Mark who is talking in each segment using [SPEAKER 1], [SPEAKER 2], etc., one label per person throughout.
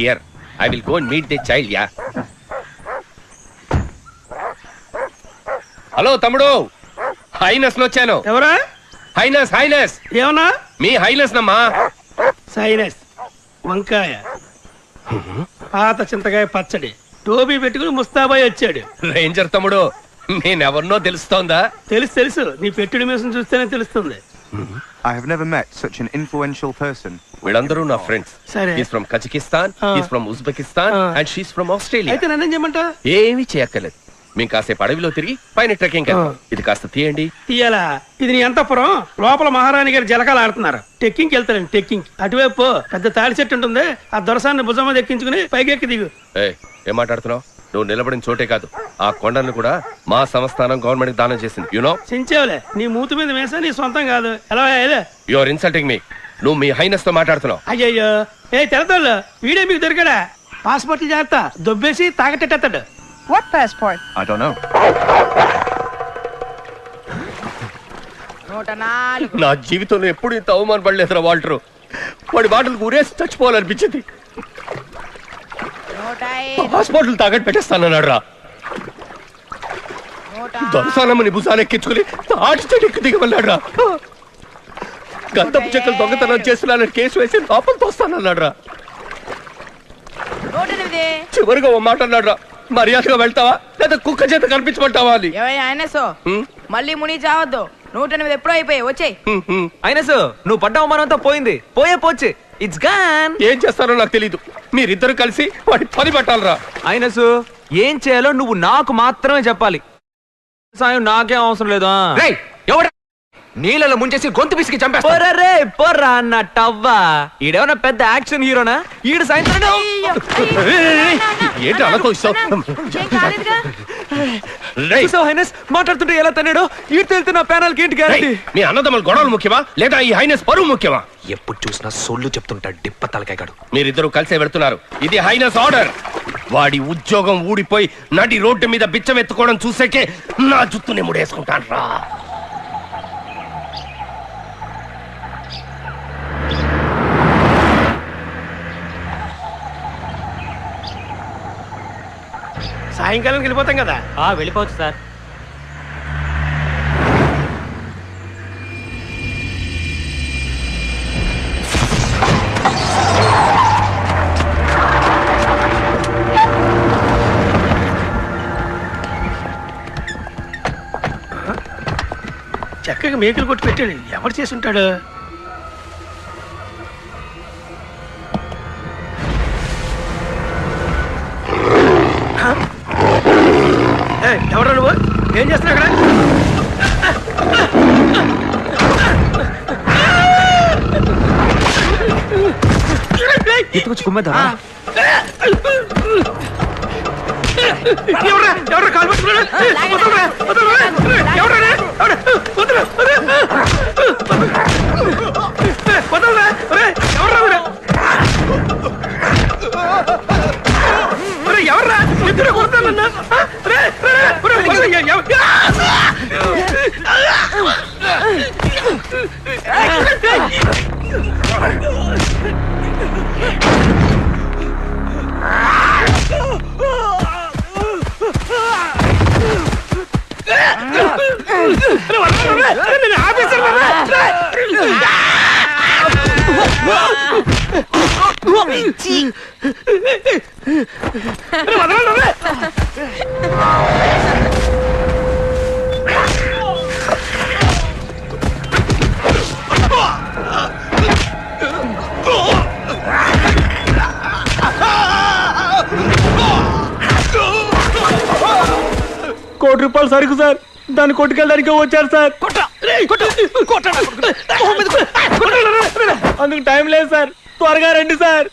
[SPEAKER 1] here. I will go and meet the child, yeah. Hello తమ్ముడు, highness వచ్చాను.
[SPEAKER 2] ఎవరా?
[SPEAKER 1] Highness highness.
[SPEAKER 2] ఏమన్నా? మీ
[SPEAKER 1] highness నమ్మా.
[SPEAKER 2] సైనస్ వంకాయ, పాత చింతకాయ పచ్చడి, టోపీ పెట్టుకుని ముస్తాబాయ్ వచ్చాడు.
[SPEAKER 1] రేంజర్ తమ్ముడు, నేనెవరినో తెలుస్తోందా?
[SPEAKER 2] తెలుసు, నీ పెట్టుడి మీసం చూస్తేనే తెలుస్తుంది.
[SPEAKER 3] I have never met such an influential person.
[SPEAKER 1] వీళ్ళందరూ నా ఫ్రెండ్స్.
[SPEAKER 2] సరే.
[SPEAKER 1] He's from Kazakhstan, he's from Uzbekistan, and she's from Australia.
[SPEAKER 2] అయితే నన్నేం చేయమంటా?
[SPEAKER 1] ఏమీ చేయక్కర్లేదు. మేము కాసేపు అడవిలో తిరిగి పైన ట్రెక్కింగ్. ఇది కాస్త తీయండి.
[SPEAKER 2] తీయాలా? ఇది నీ అంతఃపురం. లోపల మహారాణి గారు జలకాలు ఆడుతున్నారు. టెక్కింగ్కి వెళ్తారండి. టెక్కింగ్ అటువైపు పెద్ద తాడి చెట్టు ఉంటుంది. ఆ దొరసాన్ని భుజం మీద ఎక్కించుకుని పైకెక్కి దిగు.
[SPEAKER 1] ఏం మాట్లాడుతున్నావు? నువ్వు నిలబడిన చోటే కాదు, ఆ కొండను కూడా మా సంస్థానం గవర్నమెంట్ దానం చేసింది. యునో
[SPEAKER 2] సించేవలే, నీ మూతి మీద వేసా నీ సొంతం కాదు. ఎలా?
[SPEAKER 1] You are insulting me. నువ్వు మీ హైనస్ తో మాట్లాడుతున్నావు.
[SPEAKER 2] అయ్యయ్యో, తెలతాళ్ళు వీడే మీకు దొరికాడా? పాస్పోర్ట్లు జాగ్రత్త, దొబ్బేసి తాగట్టేస్తాడు.
[SPEAKER 4] What passport?
[SPEAKER 3] I don't know.
[SPEAKER 1] నా జీవితంలో ఎప్పుడు ఇంత అవమాన పడలేదురా వాల్టరు. వాడి బాటలు ఊరేసి చచ్చిపోవాలనిపించింది. పాస్పోర్ట్లు తాగట్టు పెట్టేస్తానన్నాడు రా. దొరసానమ్మని భుజానెక్కించుకుని తాటి చెట్టు దిగమన్నాడు రా. గంధపు చెక్కలు దొంగతనం చేస్తున్నానని కేసు వేసి లోపల తోస్తానన్నాడు రా. చివరిగా ఓ మాట అన్నాడు రా, మర్యాదగా వెళ్తావా లేదా కుక్క చేత కనిపించమంటావా అని.
[SPEAKER 4] మళ్ళీ ముని చావద్దు. 108 ఎప్పుడో అయిపోయి వచ్చాయి.
[SPEAKER 5] అయినసు, నువ్వు పడ్డ అవమానంతో పోయింది. పోచ్చే, ఇట్స్ గాన్.
[SPEAKER 1] ఏం చేస్తారో నాకు తెలీదు. మీరిద్దరు కలిసి వాడి పని పట్టాలరా.
[SPEAKER 5] అయినసు, ఏం చేయాలో నువ్వు నాకు మాత్రమే చెప్పాలి. సాయం నాకేం అవసరం లేదు.
[SPEAKER 1] నీళ్ళలో ముంచేసి గొంతు పిసికి చంపేస్తా.
[SPEAKER 5] పోర్రా అన్నట్టవ్వా. ఈడేమన్నా పెద్ద యాక్షన్ హీరోనా? ఈడు సాయంత్రం
[SPEAKER 1] ఏంటి అలా
[SPEAKER 5] మాట్లాడుతుంటే ఎలా తన్నాడు? ఈడు తెలుతున్న ప్యానల్ కి ఏంటి గ్యారెంటీ?
[SPEAKER 1] మీ అన్నదమ్ముల గొడవలు ముఖ్యమా లేదా ఈ హైనస్ పరువు ముఖ్యమా?
[SPEAKER 6] ఎప్పుడు చూసినా సొల్లు చెప్తుంటాడు డిప్ప తలకాయగాడు.
[SPEAKER 1] మీరిద్దరు కలిసే వెళ్తున్నారు. ఇది హైనస్ ఆర్డర్. వాడి ఉద్యోగం ఊడిపోయి నడి రోడ్డు మీద బిచ్చం ఎత్తుకోవడం చూసేకే నా జుత్తుని ముడేసుకుంటాను రా.
[SPEAKER 2] సాయంకాలం వెళ్ళిపోతాం కదా.
[SPEAKER 5] వెళ్ళిపోవచ్చు సార్.
[SPEAKER 2] చక్కగా మేకలు కొట్టి పెట్టాడు. ఎవరు చేసి ఉంటాడు? ఎవరు నువ్వు? ఏం చేస్తున్నావు అక్కడ?
[SPEAKER 5] ఎత్తుకొచ్చి కుమ్మేదా?
[SPEAKER 2] ఎవరు కాలు పట్టుకున్నాడు? ఎవర్రా ఇద్దరు కొడతానన్నా?
[SPEAKER 5] ₹1 సరుకు సార్, దాన్ని కొట్టుకెళ్ళడానికి వచ్చారు సార్. అందుకు టైం లేదు సార్, త్వరగా రండి సార్.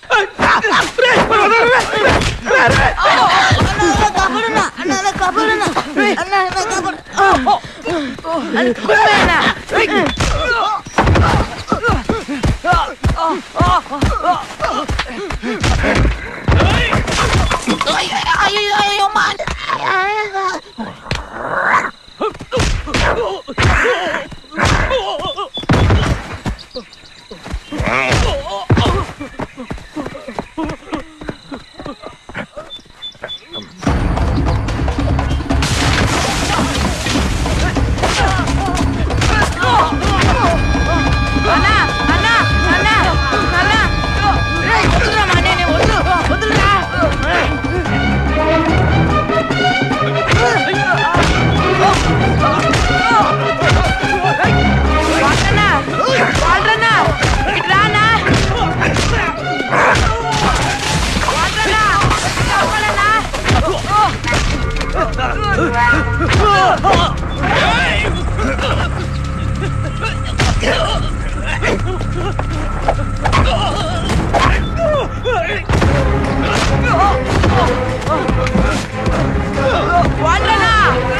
[SPEAKER 4] వాటరన్నా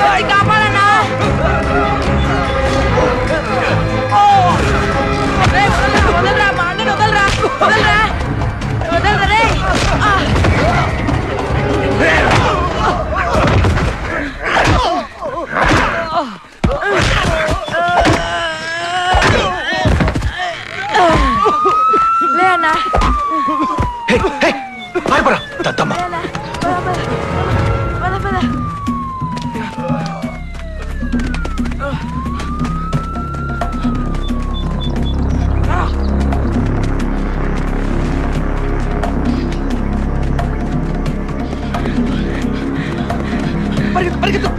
[SPEAKER 4] వచ్చి కాపాడన్నా. రేయ్, వదలరా మా అన్నని వదలరా వదలరా వదలరా రేయ్. లే అన్నా
[SPEAKER 6] పారిపోరా దద్దమ్మ.
[SPEAKER 4] పద పద.
[SPEAKER 6] పరిగెత్తు పరిగెత్తు.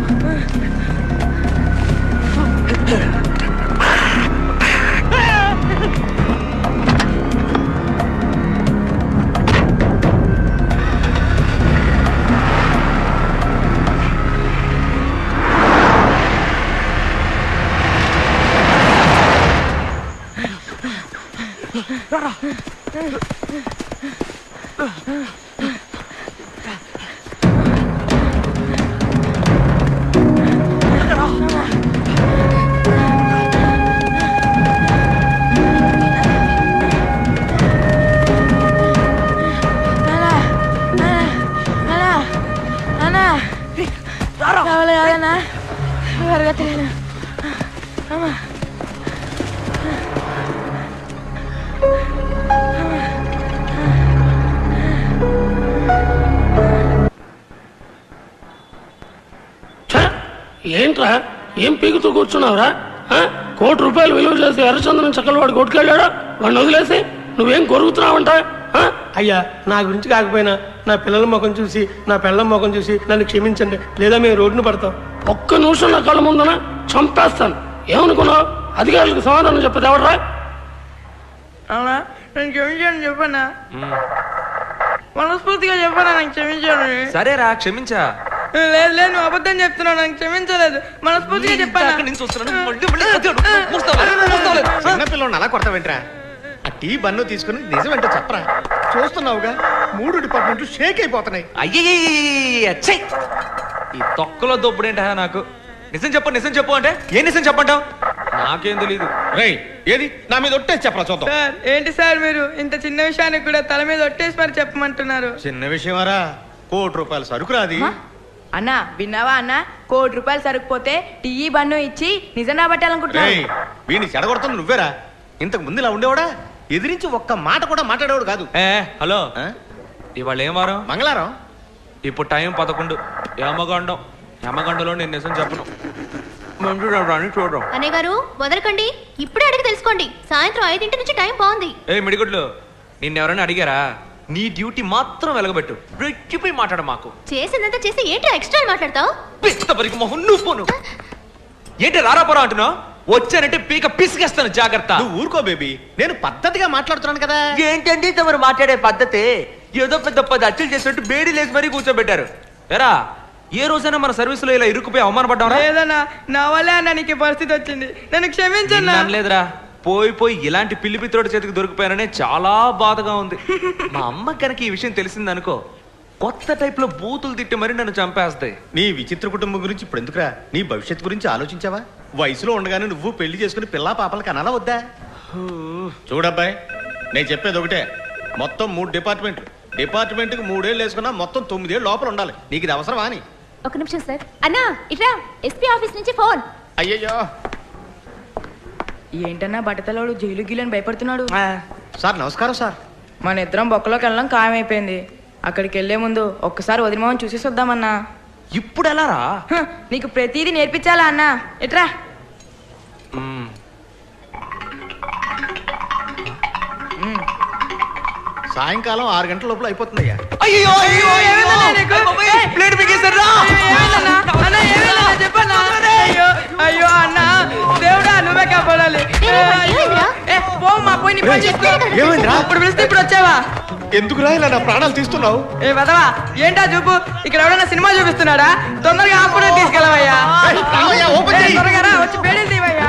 [SPEAKER 2] ఏంట్రా ఏం పీకుతూ కూర్చున్నావురా? 1 కోటి రూపాయలు విలువ చేసి ఎర్రచంద్రం చక్కలు వాడు కొట్టుకెళ్ళాడా? వాడిని వదిలేసి నువ్వేం కొరుగుతున్నావంట? అయ్యా నా గురించి కాకపోయినా నా పిల్లల ముఖం చూసి నా పిల్లల ముఖం చూసి నన్ను క్షమించండి, లేదా మేము రోడ్డును పడతాం. ఒక్క నిమిషం నా కళ్ళ ముందున చంపేస్తాను. ఏమనుకున్నావు? అధికారులకు సమాధానం చెప్పదు ఎవడరా?
[SPEAKER 4] అవునా నేను క్షమించాను చెప్పన్నా, మనస్ఫూర్తిగా చెప్పనా నాకు క్షమించాను.
[SPEAKER 5] సరేరా క్షమించా.
[SPEAKER 4] లేదు లేదు నువ్వు అబద్ధం చెప్తున్నావు, నాకు క్షమించలేదు, మనస్ఫూర్తిగా చెప్పాను.
[SPEAKER 7] చిన్నపిల్లని అలా కొడతావేంట్రా? ఆ టీ బన్ను తీసుకుని నిజమేంటో చెప్పరా? చూస్తున్నావుగా 3 డిపార్ట్మెంట్లు షేక్ అయిపోతున్నాయి.
[SPEAKER 5] అయ్యే ఈ తొక్కలో దొప్పుడేంట నాకు. నిజం చెప్పు అంటే ఏ నిజం చెప్పంటావు? నాకేం తెలీదు.
[SPEAKER 7] రేయ్ ఏది నా మీద ఒట్టేసి చెప్పరా చూద్దాం.
[SPEAKER 4] సార్ ఏంటి సార్ మీరు ఇంత చిన్న విషయానికి కూడా తల మీద ఒట్టేసి మరి చెప్పమంటున్నారు?
[SPEAKER 7] చిన్న విషయమారా, 1 కోటి రూపాయల సరుకు రాది.
[SPEAKER 4] అన్నా విన్నావా అన్న, 1 కోటి రూపాయలు సరుకుపోతే టీ బన్ను ఇచ్చి నిజం రాబట్టాలనుకుంటున్నాను.
[SPEAKER 7] రేయ్ వీడిని చెడగొడుతుంది నువ్వేరా? ఇంతకు ముందు ఇలా ఉండేవాడా? ఎదిరించి ఒక్క మాట కూడా మాట్లాడేవాడు కాదు.
[SPEAKER 5] హలో,
[SPEAKER 7] ఆ?
[SPEAKER 5] ఇవాళ ఏం వారం?
[SPEAKER 7] మంగళవారం.
[SPEAKER 5] ఇప్పుడు టైం 11. యమగండలో నేను నిజం చెప్పను. చూడడం
[SPEAKER 8] అనే గారు వదలకండి, ఇప్పుడే అడిగి తెలుసుకోండి. సాయంత్రం 5 నుంచి టైం బాగుంది.
[SPEAKER 5] మిడిగుడ్లు, నిన్నెవరైనా అడిగారా? నీ డ్యూటీ మాత్రం వెలగబెట్టు, రెచ్చిపోయి మాట్లాడ మాకు.
[SPEAKER 8] చేసిందంతా చేసి ఏంటి ఎక్స్ట్రా మాట్లాడతావు?
[SPEAKER 5] పిస్తపరికి మొహం నువ్వు ఏంటి రారాపురం అంటున్నావు? వచ్చానంటే పీక పిసిగేస్తాను, జాగ్రత్త.
[SPEAKER 7] నువ్వు ఊరుకో బేబీ, నేను పద్ధతిగా మాట్లాడుతున్నాను కదా.
[SPEAKER 5] ఏంటండి తమరు మాట్లాడే పద్ధతి? ఏదో పెద్ద 10 అచ్చులు చేసినట్టు బేడీ లేసి మరీ కూర్చోబెట్టారు. ఎరా ఏ రోజైనా మన సర్వీసులో ఇలా ఇరుక్కుపోయి అవమానపడ్డావరా?
[SPEAKER 4] లేదన్నా, నా వల్లే అన్న నీకు పరిస్థితి వచ్చింది, నన్ను క్షమించన్నా.
[SPEAKER 5] లేదురా, పోయి ఇలాంటి పిల్లి పిత్రోడి చేతికి దొరికిపోయాననే చాలా బాధగా ఉంది. మా అమ్మ కనుక ఈ విషయం తెలిసిందనుకో, కొత్త టైప్ లో బూతులు తిట్టి మరి నన్ను చంపేస్తాయి.
[SPEAKER 7] నీ విచిత్ర కుటుంబం గురించి ఇప్పుడు ఎందుకురా? నీ భవిష్యత్తు గురించి ఆలోచించావా? వయసులో ఉండగానే నువ్వు పెళ్లి చేసుకుని పిల్లా పాపలకి అనాలా వద్దా? చూడబ్బాయి, నేను చెప్పేది ఒకటే, మొత్తం 3 డిపార్ట్మెంట్లు. డిపార్ట్మెంట్కి 3 ఏళ్ళు వేసుకున్నా మొత్తం 9 ఏళ్ళు లోపల ఉండాలి. నీకు ఇది అవసరమా అని?
[SPEAKER 8] ఒక నిమిషం సార్. అన్నా ఇట్రా, ఎస్పీ ఆఫీస్ నుంచి ఫోన్.
[SPEAKER 7] అయ్యయ్యో
[SPEAKER 4] ఏంటన్నా బట్టతలోడు జైలు గీలని భయపడుతున్నాడు.
[SPEAKER 7] సార్ నమస్కారం సార్.
[SPEAKER 4] మన ఇద్దరం బొక్కలోకి వెళ్ళడం ఖాయమైపోయింది. అక్కడికి వెళ్లే ముందు ఒక్కసారి వదిలిమోహన్ చూసేసి వద్దామన్నా.
[SPEAKER 5] ఇప్పుడు ఎలా రా?
[SPEAKER 4] నీకు ప్రతిదీ నేర్పించాలా అన్నా? ఎట్రా.
[SPEAKER 7] సాయంకాలం 6 గంటల లోపల అయిపోతుందయ్యా.
[SPEAKER 5] అయ్యో
[SPEAKER 4] అయ్యో అన్న, దేవుడా నువ్వే కాపాడాలి. ఇప్పుడు పిలిస్తే ఇప్పుడు వచ్చావా?
[SPEAKER 7] ఎందుకురా ఇలా నా ప్రాణాలు తీస్తున్నావు?
[SPEAKER 4] ఏ వదవా, ఏంటా చూపు? ఇక్కడ ఎవడన్నా సినిమా చూపిస్తున్నాడా? తొందరగా హాస్పిటల్ తీసుకెళ్ళవయ్యా. త్వరగా రా, వచ్చి పేడీలు తీవయ్యా.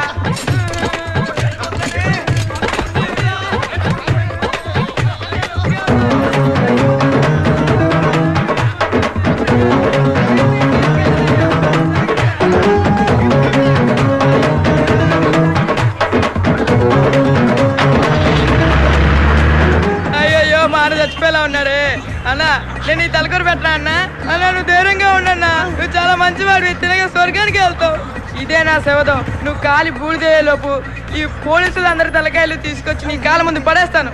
[SPEAKER 4] నేను ఈ తలకొర పెట్టరా అన్నా అన్నా నువ్వు ధైర్యంగా ఉండన్నా నువ్వు చాలా మంచివాడివి తినగా స్వర్గానికి వెళ్తావు ఇదే నా శవదం నువ్వు కాలి బూడిదేలోపు ఈ పోలీసులందరి తలకాయలు తీసుకొచ్చి నీ కాళ్ళ ముందు పడేస్తాను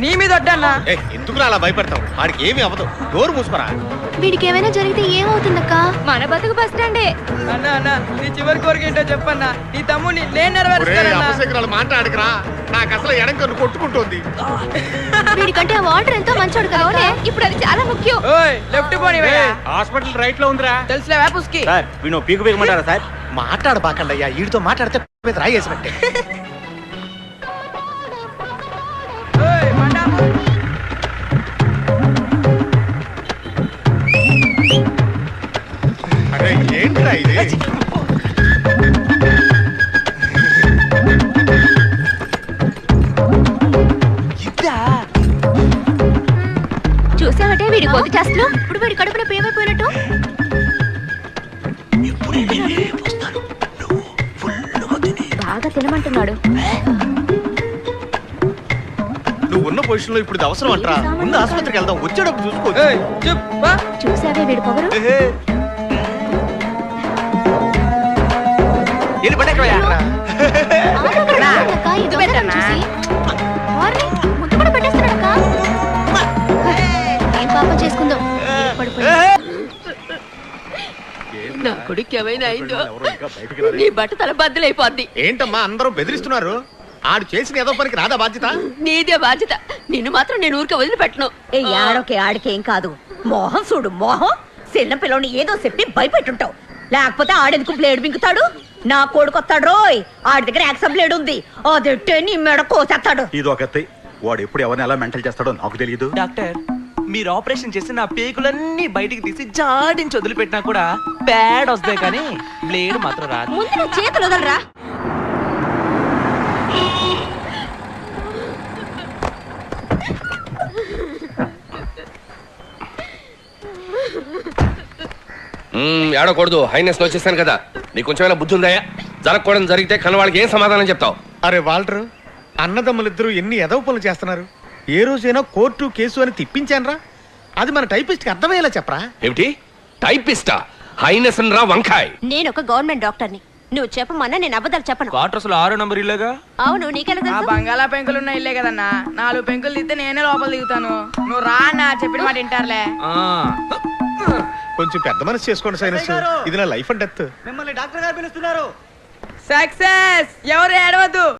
[SPEAKER 4] నీ మీద వడ్డన్నా
[SPEAKER 7] ఎందుకు అలా భయపడతావు వాడికి ఏమీ అవ్వదు డోర్ మూసుకురా.
[SPEAKER 8] వీడికి ఏమైనా జరిగితే ఏమవుతుందక్క?
[SPEAKER 9] మన బతుకు బస్ స్టాండే.
[SPEAKER 4] అన్నా అన్నా నీ చివరి కోరిక ఏంటో చెప్పన్నా నీ తమ్ముడిని నేను నెరవేరుస్తానన్నా.
[SPEAKER 7] అపశకునాలు మాట్లాడకురా నాకు అసలు ఎడం కన్ను కొట్టుకుంటోంది.
[SPEAKER 8] వీడికంటే ఆ వాటర్ ఎంతో మంచోడు కదా.
[SPEAKER 9] ఇప్పుడు అది చాలా ముఖ్యం.
[SPEAKER 4] ఓయ్ లెఫ్ట్ పోనీ
[SPEAKER 7] హాస్పిటల్ రైట్ లో ఉందిరా.
[SPEAKER 4] తెలుసులేవా పుస్కి
[SPEAKER 6] సార్ వీణు పీకు పీకమంటారా సార్? మాట్లాడబాకండి అయ్యా వీడితో మాట్లాడితే మీద రాయేసినట్టే.
[SPEAKER 4] ఓయ్ మండాపు
[SPEAKER 7] అరే ఏంట్రా ఇది?
[SPEAKER 9] చూసావటే వీడి కొద్ది చేస్తలు.
[SPEAKER 8] ఇప్పుడు వీడి కడుపున పేమైపోయినట్టు.
[SPEAKER 9] బాగా తినమంటున్నాడు.
[SPEAKER 7] నువ్వు ఉన్న పొజిషన్ లో ఇప్పుడు ఇది అవసరం అంటరా. ముందు ఆసుపత్రికి వెళ్దాం వచ్చేటప్పుడు చూసుకోవచ్చు.
[SPEAKER 4] ఏయ్ చెప్పా
[SPEAKER 9] చూసావే వీడి పొగరు.
[SPEAKER 8] అక్క, ఈ దొంగతనం చూసి. వారిని ముద్దు కూడా పెట్టేస్తున్నాడక్క. ఏం పాపం చేసుకుందో పడిపోయి.
[SPEAKER 9] నా కొడుకు ఏమైనా అయిందో నీ బట్ట తల బద్దలైపోద్ది.
[SPEAKER 7] ఏంటమ్మా అందరూ బెదిరిస్తున్నారు? ఆడు చేసిన ఏదో పనికి రాదా బాధ్యత?
[SPEAKER 9] నీదే బాధ్యత. నిన్ను మాత్రం నేను ఊరికే వదిలిపెట్టను.
[SPEAKER 10] ఏ ఆడోకే ఆడికేం కాదు. మోహం చూడు మోహం. చిన్న పిల్లని ఏదో చెప్పి భయపెట్టుంటావు. లేకపోతే ఆడెందుకు బ్లేడ్ మింగుతాడు? నా కొడుకు వస్తాడు రోయ్. ఆడి దగ్గర యాక్సమ్ బ్లేడ్ ఉంది. అదెట్టే నీ మెడ కోసేస్తాడు.
[SPEAKER 6] ఇది ఒకటి వాడు ఎప్పుడు ఎవరిని ఎలా మెంటల్ చేస్తాడో నాకు తెలియదు.
[SPEAKER 5] డాక్టర్ మీరు ఆపరేషన్ చేసి నా పేగులన్నీ బయటికి తీసి జాడించి వదిలిపెట్టినా కూడా ప్యాడ్ వస్తాయి కానీ బ్లేడ్ మాత్రం రాదు.
[SPEAKER 10] ముందు నా చేతులు వదలరా.
[SPEAKER 1] ఏడకూడదు. హైనెస్ వచ్చేసాను కదా. నీకు కొంచెమైనా బుద్ధి ఉందాయా? జరగకూడదు జరిగితే కనవాళ్ళకి ఏం సమాధానం చెప్తావు?
[SPEAKER 7] అరే వాల్టర్ అన్నదమ్ములిద్దరూ ఎన్ని ఎదవ పనులు చేస్తున్నారు. ఏ రోజైనా కోర్టు కేసు అని తిప్పించానరా? అది మన టైపిస్ట్ కి అర్థమయ్యేలా చెప్పరా.
[SPEAKER 1] ఏమిటి టైపిస్టా? హైనెస్ రా వంకాయ్.
[SPEAKER 10] నేను ఒక గవర్నమెంట్ డాక్టర్ని. నువ్వు చెప్పమన్నా నేను అబద్ధాలు చెప్పను.
[SPEAKER 5] క్వార్టర్స్ లో 6 నంబర్ ఇల్లేగా.
[SPEAKER 10] అవును నీకెలా
[SPEAKER 4] ఆ
[SPEAKER 10] తెలుసు?
[SPEAKER 4] బంగాళా పెంకులు ఉన్న ఇల్లే కదన్నా. 4 పెంకులు తీస్తే నేనే లోపల దిగుతాను. నువ్వు రా అన్నా చెప్పిన మాట వింటారులే.
[SPEAKER 7] కొంచెం పెద్ద మనసు చేసుకోండి సైనస్. ఇది నా లైఫ్ అండ్ డెత్.
[SPEAKER 4] సక్సెస్ ఎవరు ఏడవద్దు.